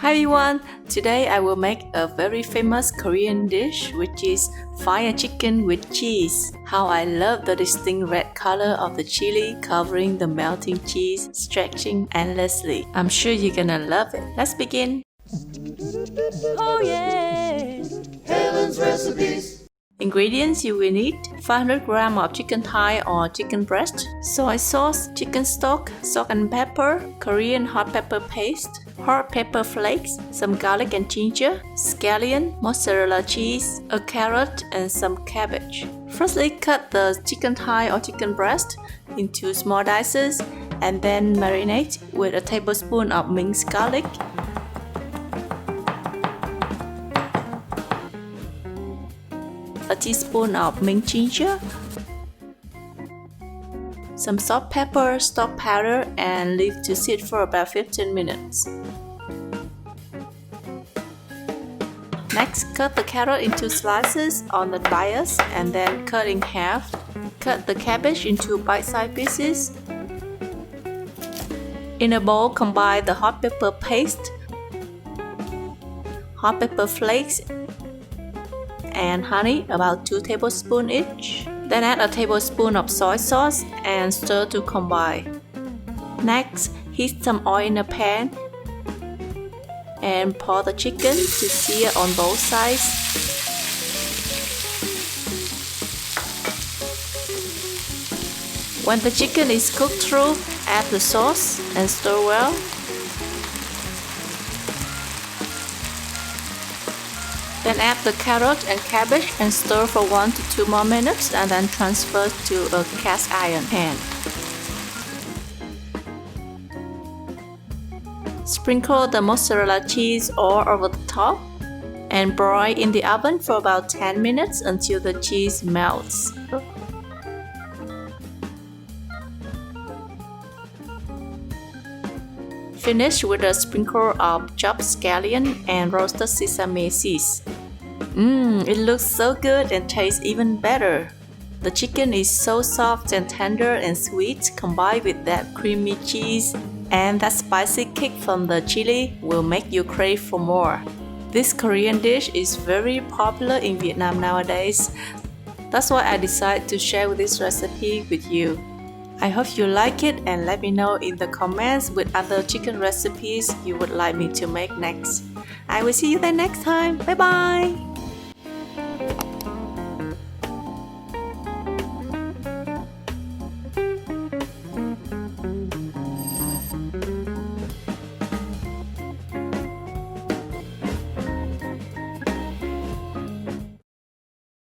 Hi everyone! Today I will make a very famous Korean dish which is fire chicken with cheese. How I love the distinct red color of the chili covering the melting cheese, stretching endlessly. I'm sure you're gonna love it. Let's begin! Oh yeah! Helen's recipes. Ingredients you will need: 500 grams of chicken thigh or chicken breast, soy sauce, chicken stock, salt and pepper, Korean hot pepper paste, hot pepper flakes, some garlic and ginger, scallion, mozzarella cheese, a carrot, and some cabbage. Firstly, cut the chicken thigh or chicken breast into small dices and then marinate with a tablespoon of minced garlic, a teaspoon of minced ginger, some salt, pepper, stock powder, and leave to sit for about 15 minutes. Next, cut the carrot into slices on the bias and then cut in half. Cut the cabbage into bite-sized pieces. In a bowl, combine the hot pepper paste, hot pepper flakes, and honey, about 2 tablespoons each. Then add a tablespoon of soy sauce and stir to combine. Next, heat some oil in a pan and pour the chicken to sear on both sides. When the chicken is cooked through, add the sauce and stir well. Then add the carrot and cabbage and stir for 1 to 2 more minutes and then transfer to a cast iron pan. Sprinkle the mozzarella cheese all over the top and broil in the oven for about 10 minutes until the cheese melts. Finish with a sprinkle of chopped scallion and roasted sesame seeds. It looks so good and tastes even better. The chicken is so soft and tender and sweet, combined with that creamy cheese, and that spicy kick from the chili will make you crave for more. This Korean dish is very popular in Vietnam nowadays. That's why I decided to share this recipe with you. I hope you like it and let me know in the comments with other chicken recipes you would like me to make next. I will see you there next time. Bye bye!